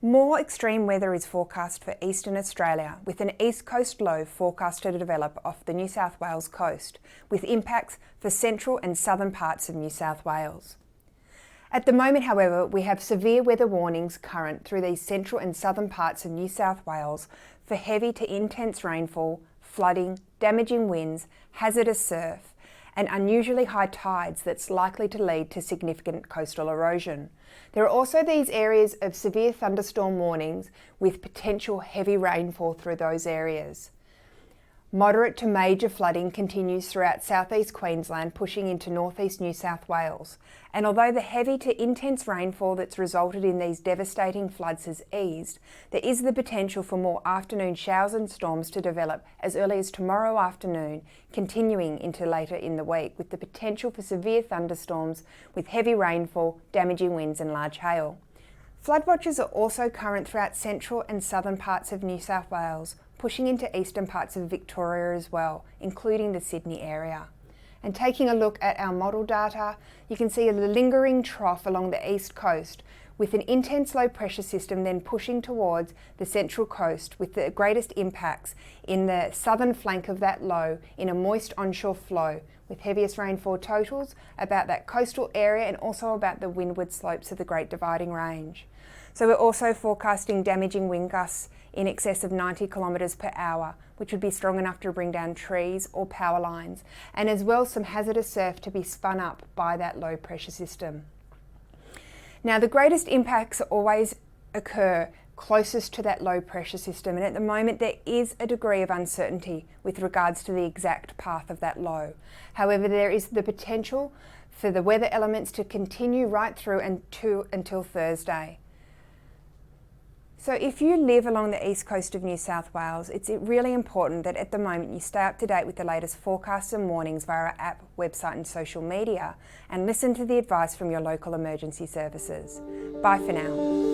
More extreme weather is forecast for eastern Australia, with an east coast low forecast to develop off the New South Wales coast, with impacts for central and southern parts of New South Wales. At the moment, however, we have severe weather warnings current through these central and southern parts of New South Wales for heavy to intense rainfall, flooding, damaging winds, hazardous surf, and unusually high tides that's likely to lead to significant coastal erosion. There are also these areas of severe thunderstorm warnings with potential heavy rainfall through those areas. Moderate to major flooding continues throughout southeast Queensland, pushing into northeast New South Wales. And although the heavy to intense rainfall that's resulted in these devastating floods has eased, there is the potential for more afternoon showers and storms to develop as early as tomorrow afternoon, continuing into later in the week, with the potential for severe thunderstorms with heavy rainfall, damaging winds and large hail. Flood watches are also current throughout central and southern parts of New South Wales, pushing into eastern parts of Victoria as well, including the Sydney area. And taking a look at our model data, you can see a lingering trough along the east coast, with an intense low pressure system then pushing towards the central coast, with the greatest impacts in the southern flank of that low in a moist onshore flow, with heaviest rainfall totals about that coastal area and also about the windward slopes of the Great Dividing Range. So we're also forecasting damaging wind gusts in excess of 90 kilometres per hour, which would be strong enough to bring down trees or power lines, and as well some hazardous surf to be spun up by that low pressure system. Now, the greatest impacts always occur closest to that low pressure system, and at the moment there is a degree of uncertainty with regards to the exact path of that low. However, there is the potential for the weather elements to continue right through until Thursday. So if you live along the east coast of New South Wales, it's really important that at the moment you stay up to date with the latest forecasts and warnings via our app, website and social media, and listen to the advice from your local emergency services. Bye for now.